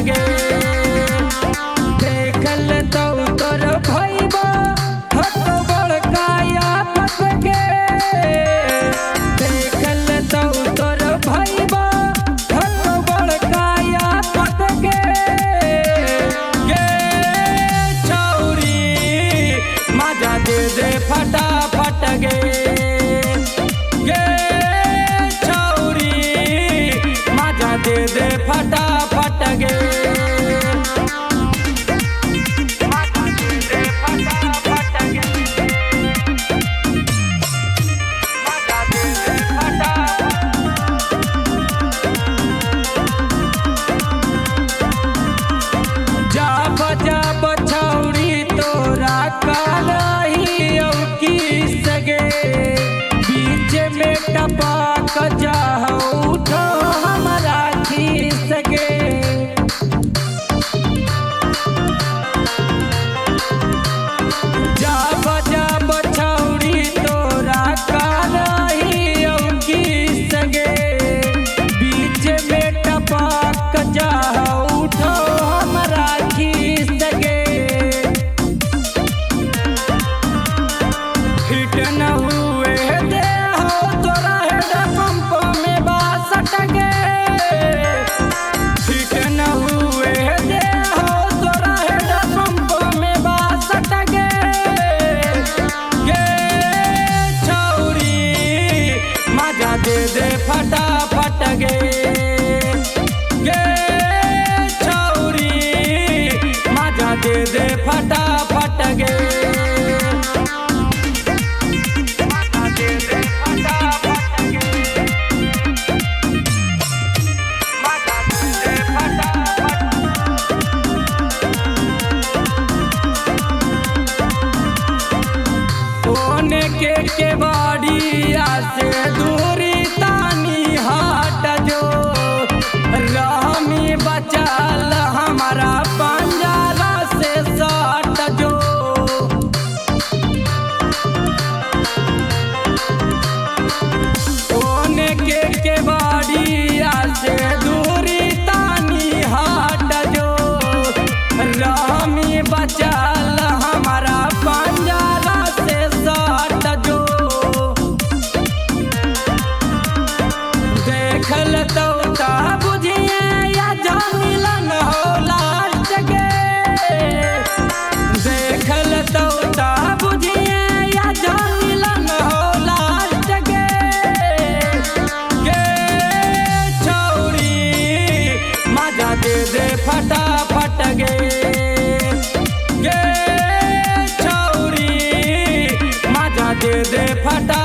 गे। देखल तो तोर भइबा हट बड़काया फट गे। देखल तो तोर भइबा हट बड़काया फट गे। गे छौरी मजा दे दे फटाफट गे। दे दे फटाफट गे। जा बजा बछौड़ी तोरा कालही औकी सगे। बीच में टपक जाओ उठो हमारा सगे। जा बजा बछौड़ी तोरा कालही औकी सगे। बीच में टपक जाओ उठो हमरा सगे। हिट न हुए दे हो तोरा हेड पंप में बासट गे। दे दे फटाफट गे। गे छौरी मजा दे दे फटाफट गे। दे दे फटाफट गे। मजा दे दे फटाफट। ओने के बाड़िया से दूरी बचाल हमारा पंजारा से सट जो। ओने के बाड़िया से दूरी तानी हट जो। रामी बचाल हमारा पंजारा से सट जो। देखल तो बुझिए मिलन हो लास्ट गे। देखल तो बुझिए या मिलन हो लास्ट गे। गे छौरी मजा दे दे फटाफट गे। गे छौरी मजा दे दे फटा